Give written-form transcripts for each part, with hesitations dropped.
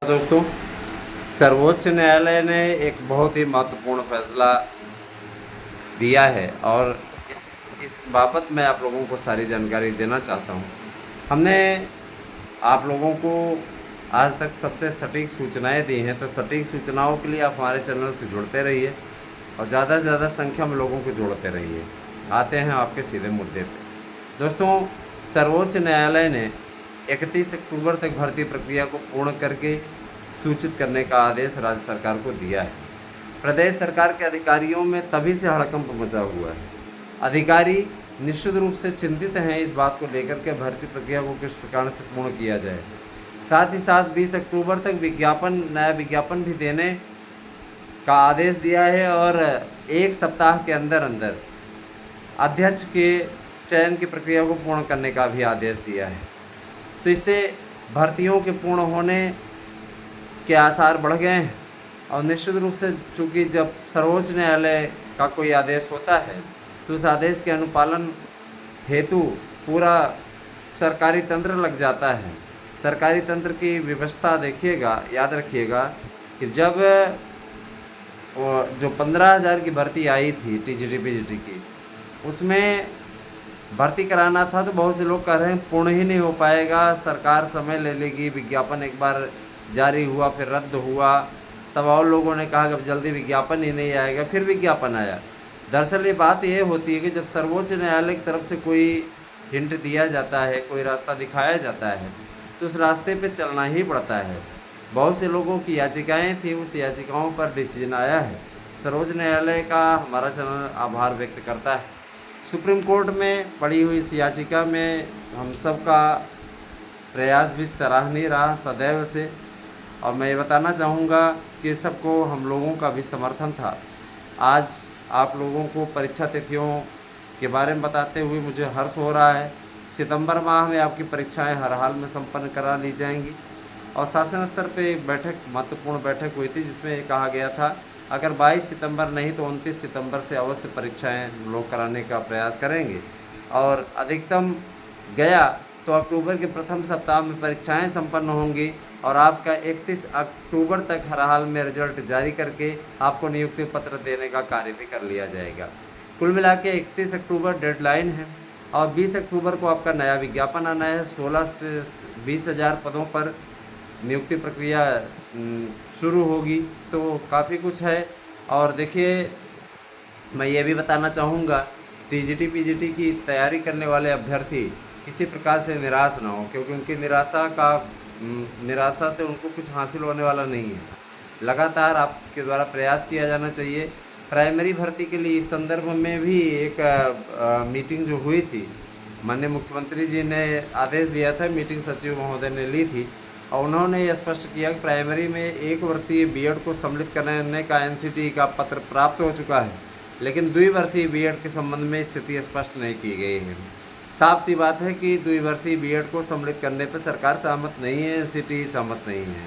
दोस्तों, सर्वोच्च न्यायालय ने एक बहुत ही महत्वपूर्ण फैसला दिया है और इस बाबत मैं आप लोगों को सारी जानकारी देना चाहता हूँ। हमने आप लोगों को आज तक सबसे सटीक सूचनाएं दी हैं, तो सटीक सूचनाओं के लिए आप हमारे चैनल से जुड़ते रहिए और ज़्यादा से ज़्यादा संख्या में लोगों को जोड़ते रहिए। आते हैं आपके सीधे मुद्दे पे। दोस्तों, सर्वोच्च न्यायालय ने 31 अक्टूबर तक भर्ती प्रक्रिया को पूर्ण करके सूचित करने का आदेश राज्य सरकार को दिया है। प्रदेश सरकार के अधिकारियों में तभी से हड़कंप मचा हुआ है। अधिकारी निश्चित रूप से चिंतित हैं इस बात को लेकर के भर्ती प्रक्रिया को किस प्रकार से पूर्ण किया जाए। साथ ही साथ 20 अक्टूबर तक नया विज्ञापन भी देने का आदेश दिया है और 1 सप्ताह के अंदर अंदर अध्यक्ष के चयन की प्रक्रिया को पूर्ण करने का भी आदेश दिया है। तो इससे भर्तियों के पूर्ण होने के आसार बढ़ गए हैं और निश्चित रूप से चूँकि जब सर्वोच्च न्यायालय का कोई आदेश होता है तो उस आदेश के अनुपालन हेतु पूरा सरकारी तंत्र लग जाता है। सरकारी तंत्र की व्यवस्था देखिएगा, याद रखिएगा कि जब जो 15,000 की भर्ती आई थी टीजीटी पीजीटी की, उसमें भर्ती कराना था तो बहुत से लोग कह रहे हैं पूर्ण ही नहीं हो पाएगा, सरकार समय ले लेगी। विज्ञापन एक बार जारी हुआ, फिर रद्द हुआ, तब और लोगों ने कहा कि अब जल्दी विज्ञापन ही नहीं आएगा, फिर विज्ञापन आया। दरअसल ये बात ये होती है कि जब सर्वोच्च न्यायालय की तरफ से कोई हिंट दिया जाता है, कोई रास्ता दिखाया जाता है, तो उस रास्ते पे चलना ही पड़ता है। बहुत से लोगों की याचिकाएं थी, उस याचिकाओं पर डिसीजन आया है। सर्वोच्च न्यायालय का हमारा चैनल आभार व्यक्त करता है। सुप्रीम कोर्ट में पड़ी हुई इस याचिका में हम सब का प्रयास भी सराहनीय रहा सदैव से, और मैं ये बताना चाहूँगा कि सबको हम लोगों का भी समर्थन था। आज आप लोगों को परीक्षा तिथियों के बारे में बताते हुए मुझे हर्ष हो रहा है। सितंबर माह में आपकी परीक्षाएं हर हाल में संपन्न करा ली जाएंगी। और शासन स्तर पे एक महत्वपूर्ण बैठक हुई थी जिसमें ये कहा गया था अगर 22 सितंबर नहीं तो 29 सितंबर से अवश्य परीक्षाएं लोग कराने का प्रयास करेंगे, और अधिकतम गया तो अक्टूबर के प्रथम सप्ताह में परीक्षाएं संपन्न होंगी और आपका 31 अक्टूबर तक हर हाल में रिजल्ट जारी करके आपको नियुक्ति पत्र देने का कार्य भी कर लिया जाएगा। कुल मिला के 31 अक्टूबर डेडलाइन है और 20 अक्टूबर को आपका नया विज्ञापन आना है। 16 से 20,000 पदों पर नियुक्ति प्रक्रिया शुरू होगी, तो काफ़ी कुछ है। और देखिए, मैं ये भी बताना चाहूँगा टीजीटी पीजीटी की तैयारी करने वाले अभ्यर्थी किसी प्रकार से निराश ना हो, क्योंकि उनकी निराशा से उनको कुछ हासिल होने वाला नहीं है। लगातार आपके द्वारा प्रयास किया जाना चाहिए। प्राइमरी भर्ती के लिए इस संदर्भ में भी एक मीटिंग जो हुई थी, माननीय मुख्यमंत्री जी ने आदेश दिया था, मीटिंग सचिव महोदय ने ली थी और उन्होंने ये स्पष्ट किया कि प्राइमरी में 1 वर्षीय बीएड को सम्मिलित करने का एनसीटी का पत्र प्राप्त हो चुका है, लेकिन 2 वर्षीय बीएड के संबंध में स्थिति स्पष्ट नहीं की गई है। साफ सी बात है कि 2 वर्षीय बीएड को सम्मिलित करने पर सरकार सहमत नहीं है, एनसीटी सहमत नहीं है,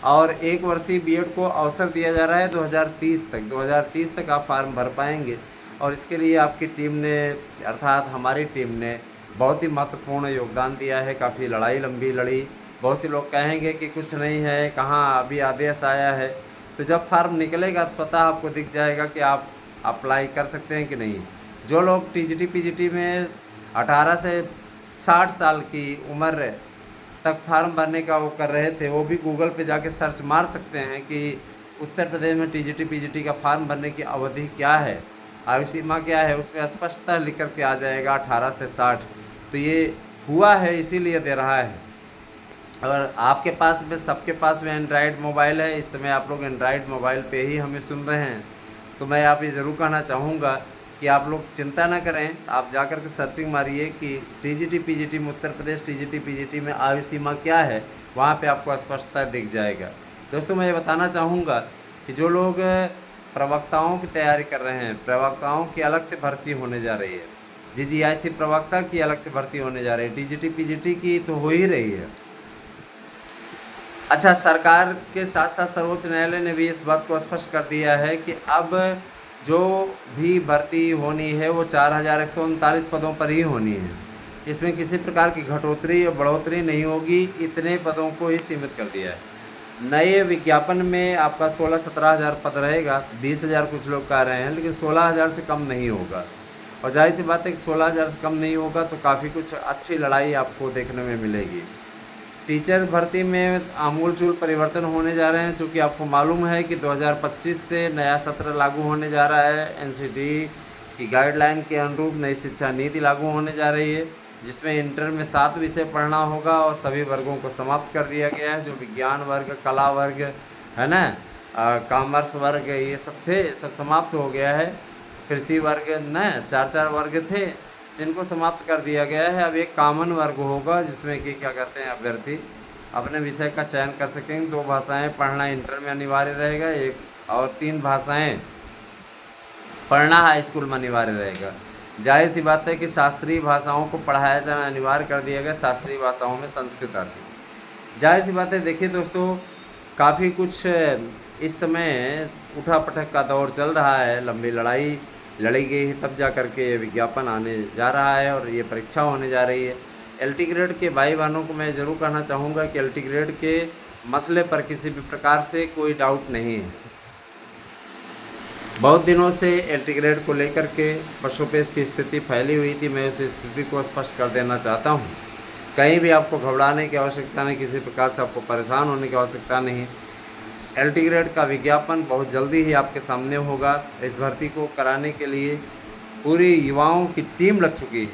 और 1 वर्षीय बीएड को अवसर दिया जा रहा है 2030 तक आप फार्म भर पाएंगे। और इसके लिए आपकी टीम ने, अर्थात हमारी टीम ने बहुत ही महत्वपूर्ण योगदान दिया है। काफ़ी लड़ाई लंबी लड़ी। बहुत से लोग कहेंगे कि कुछ नहीं है, कहाँ अभी आदेश आया है, तो जब फार्म निकलेगा तो स्वतः आपको दिख जाएगा कि आप अप्लाई कर सकते हैं कि नहीं। जो लोग टीजीटी पीजीटी में 18 से 60 साल की उम्र तक फार्म भरने का वो कर रहे थे, वो भी गूगल पे जाके सर्च मार सकते हैं कि उत्तर प्रदेश में टीजीटी पीजीटी का फार्म भरने की अवधि क्या है, आयु सीमा क्या है, उसमें स्पष्टता लिख कर के आ जाएगा 18 से 60। तो ये हुआ है, इसीलिए दे रहा है। और आपके पास में, सबके पास में एंड्रॉयड मोबाइल है, इस समय आप लोग एंड्रॉयड मोबाइल पे ही हमें सुन रहे हैं, तो मैं आप ये ज़रूर कहना चाहूँगा कि आप लोग चिंता ना करें। आप जाकर के सर्चिंग मारिए कि टीजीटी पीजीटी में, उत्तर प्रदेश टीजीटी पीजीटी में आयु सीमा क्या है, वहाँ पे आपको स्पष्टता दिख जाएगा। दोस्तों, मैं ये बताना चाहूँगा कि जो लोग प्रवक्ताओं की तैयारी कर रहे हैं, प्रवक्ताओं की अलग से भर्ती होने जा रही है, जीजीआईसी प्रवक्ता की अलग से भर्ती होने जा रही है, टीजीटी पीजीटी की तो हो ही रही है। अच्छा, सरकार के साथ साथ सर्वोच्च न्यायालय ने भी इस बात को स्पष्ट कर दिया है कि अब जो भी भर्ती होनी है वो 4,139 पदों पर ही होनी है। इसमें किसी प्रकार की घटोतरी या बढ़ोतरी नहीं होगी, इतने पदों को ही सीमित कर दिया है। नए विज्ञापन में आपका 16-17 हज़ार पद रहेगा, 20,000 कुछ लोग कह रहे हैं, लेकिन 16,000 से कम नहीं होगा। और जाहिर सी बात है कि 16,000 से कम नहीं होगा तो काफ़ी कुछ अच्छी लड़ाई आपको देखने में मिलेगी। टीचर भर्ती में आमूलचूल परिवर्तन होने जा रहे हैं, चूँकि आपको मालूम है कि 2025 से नया सत्र लागू होने जा रहा है। एनसीटी की गाइडलाइन के अनुरूप नई शिक्षा नीति लागू होने जा रही है, जिसमें इंटर में 7 विषय पढ़ना होगा और सभी वर्गों को समाप्त कर दिया गया है। जो विज्ञान वर्ग, कला वर्ग है ना, कॉमर्स वर्ग, ये सब थे, सब समाप्त हो गया है। कृषि वर्ग न 4-4 वर्ग थे, इनको समाप्त कर दिया गया है। अब एक कॉमन वर्ग होगा जिसमें कि क्या कहते हैं, अभ्यर्थी अपने विषय का चयन कर सकेंगे। 2 भाषाएं पढ़ना इंटर में अनिवार्य रहेगा, एक और 3 भाषाएं पढ़ना हाई स्कूल में अनिवार्य रहेगा। जाहिर सी बात है कि शास्त्रीय भाषाओं को पढ़ाया जाना अनिवार्य कर दिया गया, शास्त्रीय भाषाओं में संस्कृत आती। जाहिर सी बात है, देखिए दोस्तों, काफ़ी कुछ इस समय उठापटक का दौर चल रहा है। लंबी लड़ाई लड़ी गई है, तब जा कर के ये विज्ञापन आने जा रहा है और ये परीक्षा होने जा रही है। एलटी ग्रेड के भाई बहनों को मैं ज़रूर कहना चाहूँगा कि एलटी ग्रेड के मसले पर किसी भी प्रकार से कोई डाउट नहीं है। बहुत दिनों से एलटी ग्रेड को लेकर के पशुपेश की स्थिति फैली हुई थी। मैं उस स्थिति को स्पष्ट कर देना चाहता हूँ। कहीं भी आपको घबराने की आवश्यकता नहीं, किसी प्रकार से आपको परेशान होने की आवश्यकता नहीं। एलटी ग्रेड का विज्ञापन बहुत जल्दी ही आपके सामने होगा। इस भर्ती को कराने के लिए पूरी युवाओं की टीम लग चुकी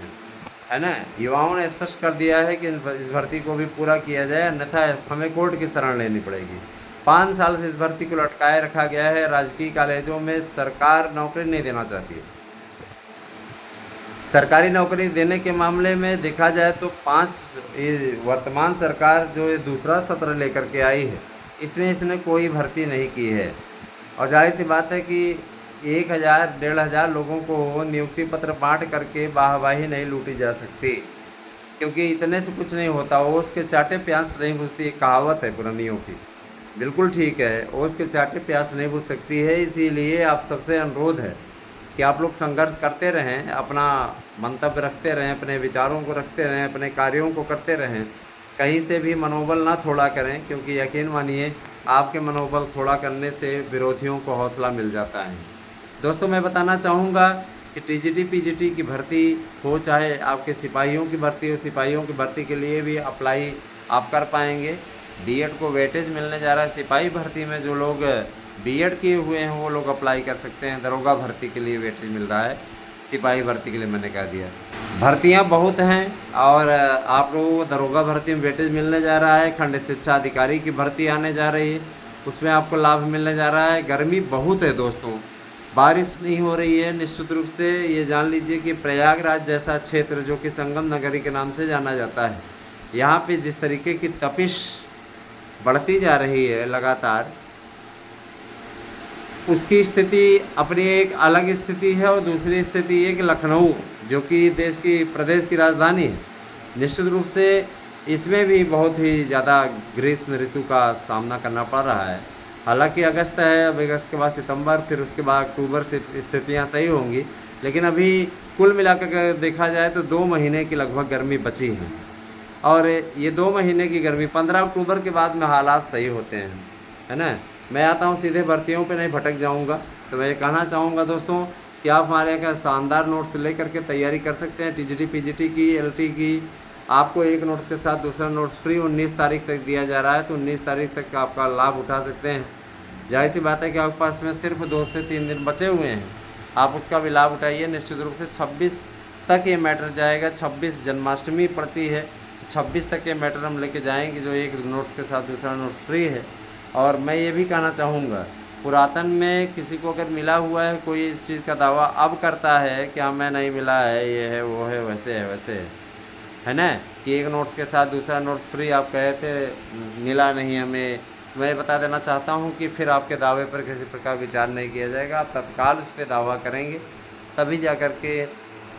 है ना। युवाओं ने स्पष्ट कर दिया है कि इस भर्ती को भी पूरा किया जाए, अन्यथा हमें कोर्ट की शरण लेनी पड़ेगी। 5 साल से इस भर्ती को लटकाए रखा गया है। राजकीय कॉलेजों में सरकार नौकरी नहीं देना चाहती है। सरकारी नौकरी देने के मामले में देखा जाए तो वर्तमान सरकार जो ये दूसरा सत्र लेकर के आई है, इसमें इसने कोई भर्ती नहीं की है। और जाहिर सी बात है कि 1,000-1,500 लोगों को नियुक्ति पत्र बांट करके वाहवाही नहीं लूटी जा सकती, क्योंकि इतने से कुछ नहीं होता। ओस के चाटे प्यास नहीं बुझती, एक कहावत है पुरानियों की, बिल्कुल ठीक है। ओस के चाटे प्यास नहीं बुझ सकती है। इसीलिए आप सबसे अनुरोध है कि आप लोग संघर्ष करते रहें, अपना मंतव्य रखते रहें, अपने विचारों को रखते रहें, अपने कार्यों को करते रहें। कहीं से भी मनोबल ना थोड़ा करें, क्योंकि यकीन मानिए आपके मनोबल थोड़ा करने से विरोधियों को हौसला मिल जाता है। दोस्तों, मैं बताना चाहूँगा कि टीजीटी पीजीटी की भर्ती हो, चाहे आपके सिपाहियों की भर्ती हो, सिपाहियों की भर्ती के लिए भी अप्लाई आप कर पाएंगे। बीएड को वेटेज मिलने जा रहा है। सिपाही भर्ती में जो लोग बीएड किए हुए हैं वो लोग अप्लाई कर सकते हैं। दरोगा भर्ती के लिए वेटेज मिल रहा है, सिपाही भर्ती के लिए मैंने कह दिया। भर्तियां बहुत हैं और आप लोगों को दरोगा भर्ती में वेटेज मिलने जा रहा है। खंड शिक्षा अधिकारी की भर्ती आने जा रही है, उसमें आपको लाभ मिलने जा रहा है। गर्मी बहुत है दोस्तों, बारिश नहीं हो रही है। निश्चित रूप से ये जान लीजिए कि प्रयागराज जैसा क्षेत्र, जो कि संगम नगरी के नाम से जाना जाता है, यहाँ पे जिस तरीके की तपिश बढ़ती जा रही है लगातार, उसकी स्थिति अपनी एक अलग स्थिति है। और दूसरी स्थिति ये कि लखनऊ, जो कि प्रदेश की राजधानी है, निश्चित रूप से इसमें भी बहुत ही ज़्यादा ग्रीष्म ऋतु का सामना करना पड़ रहा है। हालांकि अगस्त है, अब अगस्त के बाद सितंबर, फिर उसके बाद अक्टूबर से स्थितियाँ सही होंगी। लेकिन अभी कुल मिलाकर देखा जाए तो 2 महीने की लगभग गर्मी बची है। और ये 2 महीने की गर्मी 15 अक्टूबर के बाद में हालात सही होते हैं, है ना। मैं आता हूँ सीधे भर्तियों पे, नहीं भटक जाऊँगा। तो मैं ये कहना चाहूँगा दोस्तों कि आप हमारे यहाँ शानदार नोट्स लेकर के तैयारी कर सकते हैं। टीजीटी पीजीटी की, एलटी की, आपको एक नोट्स के साथ दूसरा नोट्स फ्री 19 तारीख तक दिया जा रहा है। तो 19 तारीख तक आपका लाभ उठा सकते हैं। जाहिर सी बात है कि आपके पास में सिर्फ 2 से 3 दिन बचे हुए हैं, आप उसका भी लाभ उठाइए। निश्चित रूप से 26 तक ये मैटर जाएगा। 26 जन्माष्टमी पड़ती है, 26 तक ये मैटर हम लेके जाएंगे, जो एक नोट्स के साथ दूसरा नोट्स फ्री है। और मैं ये भी कहना चाहूँगा, पुरातन में किसी को अगर मिला हुआ है, कोई इस चीज़ का दावा अब करता है कि हमें नहीं मिला है, ये है, वो है, वैसे है, वैसे है ना, कि एक नोट्स के साथ दूसरा नोट्स फ्री आप कहे थे, मिला नहीं हमें। मैं बता देना चाहता हूँ कि फिर आपके दावे पर किसी प्रकार विचार नहीं किया जाएगा। आप तत्काल उस पर दावा करेंगे, तभी जा कर के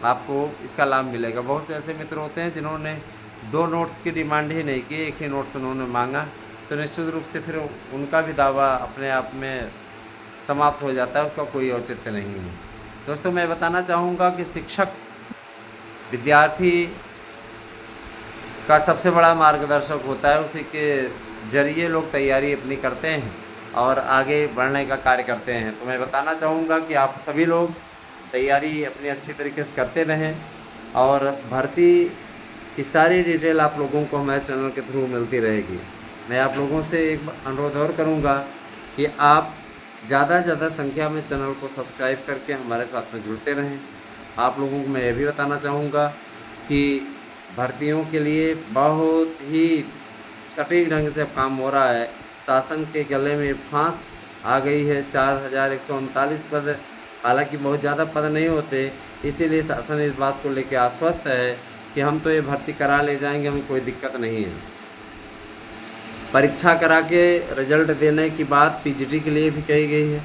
आपको इसका लाभ मिलेगा। बहुत से ऐसे मित्र होते हैं जिन्होंने 2 नोट्स की डिमांड ही नहीं की, एक ही नोट्स उन्होंने मांगा, तो निश्चित रूप से फिर उनका भी दावा अपने आप में समाप्त हो जाता है, उसका कोई औचित्य नहीं है। दोस्तों, मैं बताना चाहूँगा कि शिक्षक विद्यार्थी का सबसे बड़ा मार्गदर्शक होता है, उसी के जरिए लोग तैयारी अपनी करते हैं और आगे बढ़ने का कार्य करते हैं। तो मैं बताना चाहूँगा कि आप सभी लोग तैयारी अपनी अच्छी तरीके से करते रहें और भर्ती की सारी डिटेल आप लोगों को हमारे चैनल के थ्रू मिलती रहेगी। मैं आप लोगों से एक अनुरोध और करूँगा कि आप ज़्यादा से ज़्यादा संख्या में चैनल को सब्सक्राइब करके हमारे साथ में जुड़ते रहें। आप लोगों को मैं ये भी बताना चाहूँगा कि भर्तियों के लिए बहुत ही सटीक ढंग से काम हो रहा है। शासन के गले में फांस आ गई है। 4139 पद, हालांकि बहुत ज़्यादा पद नहीं होते, इसीलिए शासन इस बात को लेकर आश्वस्त है कि हम तो ये भर्ती करा ले जाएंगे, हमें कोई दिक्कत नहीं है। परीक्षा करा के रिजल्ट देने की बात पीजीटी के लिए भी कही गई है।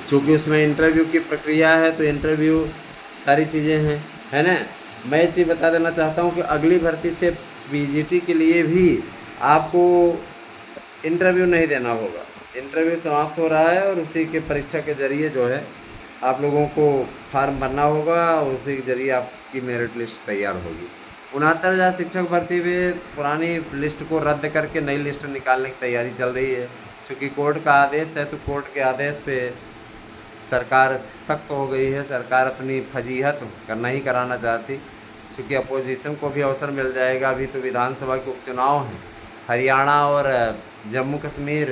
चूँकि उसमें इंटरव्यू की प्रक्रिया है तो इंटरव्यू सारी चीज़ें हैं, है ना। मैं ये चीज़ बता देना चाहता हूँ कि अगली भर्ती से पीजीटी के लिए भी आपको इंटरव्यू नहीं देना होगा। इंटरव्यू समाप्त हो रहा है और उसी के परीक्षा के ज़रिए जो है आप लोगों को फार्म भरना होगा और उसी के ज़रिए आपकी मेरिट लिस्ट तैयार होगी। 69,000 शिक्षक भर्ती में पुरानी लिस्ट को रद्द करके नई लिस्ट निकालने की तैयारी चल रही है। चूँकि कोर्ट का आदेश है तो कोर्ट के आदेश पे सरकार सख्त हो गई है। सरकार अपनी फजीहत करना ही कराना चाहती, चूँकि अपोजिशन को भी अवसर मिल जाएगा। अभी तो विधानसभा के उपचुनाव हैं, हरियाणा और जम्मू कश्मीर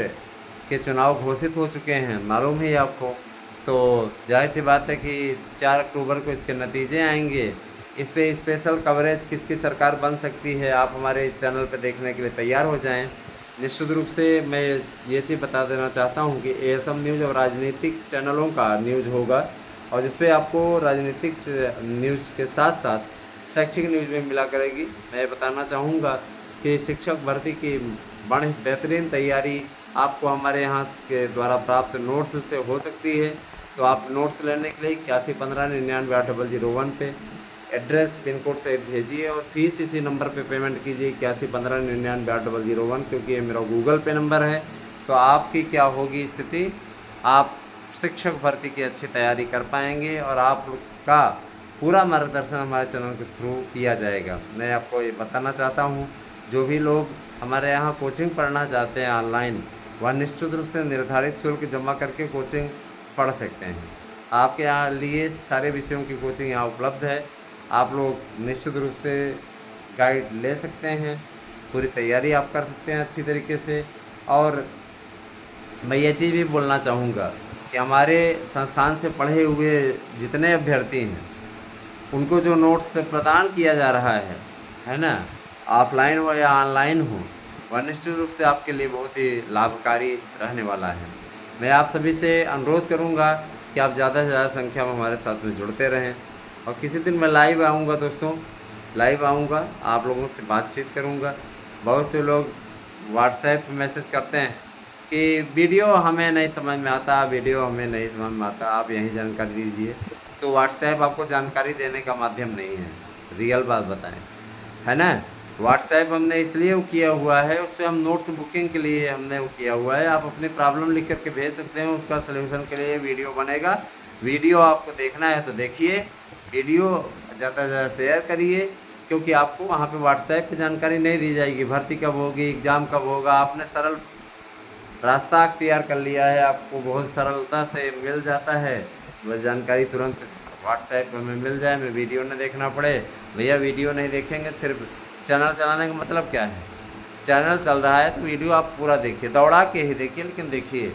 के चुनाव घोषित हो चुके हैं, मालूम है आपको। तो जाहिर सी बात है कि 4 अक्टूबर को इसके नतीजे आएंगे। इस पे स्पेशल कवरेज किसकी सरकार बन सकती है, आप हमारे चैनल पे देखने के लिए तैयार हो जाएं। निश्चित रूप से मैं ये चीज़ बता देना चाहता हूँ कि एएसएम न्यूज़ और राजनीतिक चैनलों का न्यूज़ होगा और जिस पे आपको राजनीतिक न्यूज़ के साथ साथ शैक्षिक न्यूज़ भी मिला करेगी। मैं बताना चाहूँगा कि शिक्षक भर्ती की बड़ी बेहतरीन तैयारी आपको हमारे यहाँ के द्वारा प्राप्त नोट्स से हो सकती है। तो आप नोट्स लेने के लिए 8115998001 पे एड्रेस पिन कोड से भेजिए और फीस इसी नंबर पे पेमेंट कीजिए 8115998001, क्योंकि ये मेरा गूगल पे नंबर है। तो आपकी क्या होगी स्थिति, आप शिक्षक भर्ती की अच्छी तैयारी कर पाएंगे और आपका पूरा मार्गदर्शन हमारे चैनल के थ्रू किया जाएगा। मैं आपको ये बताना चाहता हूँ, जो भी लोग हमारे यहाँ कोचिंग पढ़ना चाहते हैं ऑनलाइन, वह निश्चित रूप से निर्धारित शुल्क जमा करके कोचिंग पढ़ सकते हैं। आपके यहाँ लिए सारे विषयों की कोचिंग यहाँ उपलब्ध है। आप लोग निश्चित रूप से गाइड ले सकते हैं, पूरी तैयारी आप कर सकते हैं अच्छी तरीके से। और मैं ये चीज़ भी बोलना चाहूँगा कि हमारे संस्थान से पढ़े हुए जितने अभ्यर्थी हैं उनको जो नोट्स प्रदान किया जा रहा है ना, ऑफलाइन हो या ऑनलाइन हो, वह निश्चित रूप से आपके लिए बहुत ही लाभकारी रहने वाला है। मैं आप सभी से अनुरोध करूँगा कि आप ज़्यादा से ज़्यादा संख्या में हमारे साथ में जुड़ते रहें। और किसी दिन मैं लाइव आऊँगा दोस्तों, लाइव आऊँगा, आप लोगों से बातचीत करूँगा। बहुत से लोग व्हाट्सएप पे मैसेज करते हैं कि वीडियो हमें नहीं समझ में आता, वीडियो हमें नहीं समझ में आता, आप यहीं जानकारी दीजिए। तो व्हाट्सएप आपको जानकारी देने का माध्यम नहीं है, रियल बात बताएं, है ना। व्हाट्सएप हमने इसलिए वो किया हुआ है, उस पर हम नोट्स बुकिंग के लिए हमने वो किया हुआ है। आप अपनी प्रॉब्लम लिख करके भेज सकते हैं, उसका सलूशन के लिए वीडियो बनेगा। वीडियो आपको देखना है तो देखिए, वीडियो ज़्यादा से ज़्यादा शेयर करिए, क्योंकि आपको वहाँ पे व्हाट्सएप पे जानकारी नहीं दी जाएगी भर्ती कब होगी, एग्ज़ाम कब होगा। आपने सरल रास्ता अख्तियार कर लिया है, आपको बहुत सरलता से मिल जाता है, बस जानकारी तुरंत व्हाट्सएप पर हमें मिल जाए, हमें वीडियो न देखना पड़े। भैया वीडियो नहीं देखेंगे फिर चैनल चलाने का मतलब क्या है। चैनल चल रहा है तो वीडियो आप पूरा देखिए, दौड़ा के ही देखिए, लेकिन देखिए,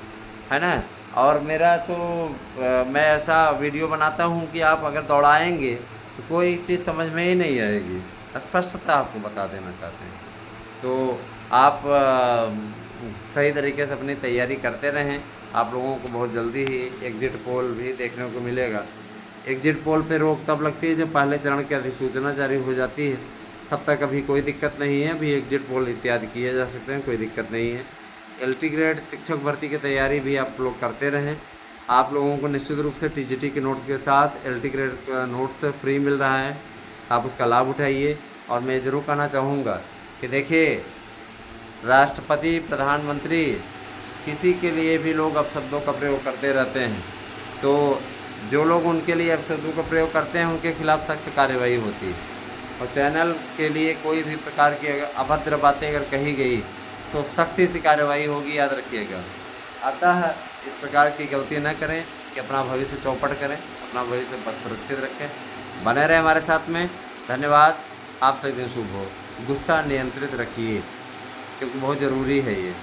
है ना। और मेरा तो मैं ऐसा वीडियो बनाता हूँ कि आप अगर दौड़ाएंगे तो कोई चीज़ समझ में ही नहीं आएगी, स्पष्टता आपको बता देना चाहते हैं। तो आप सही तरीके से अपनी तैयारी करते रहें। आप लोगों को बहुत जल्दी ही एग्जिट पोल भी देखने को मिलेगा। एग्जिट पोल पे रोक तब लगती है जब पहले चरण की अधिसूचना जारी हो जाती है, तब तक अभी कोई दिक्कत नहीं है। अभी एग्जिट पोल इत्यादि किए जा सकते हैं, कोई दिक्कत नहीं है। एलटी ग्रेड शिक्षक भर्ती की तैयारी भी आप लोग करते रहें। आप लोगों को निश्चित रूप से टीजीटी के नोट्स के साथ एलटी ग्रेड का नोट्स फ्री मिल रहा है, आप उसका लाभ उठाइए। और मैं ज़रूर कहना चाहूँगा कि देखिए, राष्ट्रपति, प्रधानमंत्री, किसी के लिए भी लोग अपशब्दों का प्रयोग करते रहते हैं। तो जो लोग उनके लिए अपशब्दों का प्रयोग करते हैं उनके खिलाफ़ सख्त कार्रवाई होती है। और चैनल के लिए कोई भी प्रकार की अभद्र बातें अगर कही गई तो सख्ती से कार्रवाई होगी, याद रखिएगा। अतः इस प्रकार की गलती न करें कि अपना भविष्य चौपट करें, अपना भविष्य सुरक्षित रखें। बने रहें हमारे साथ में। धन्यवाद। आप सभी दिन शुभ हो। गुस्सा नियंत्रित रखिए क्योंकि बहुत ज़रूरी है ये।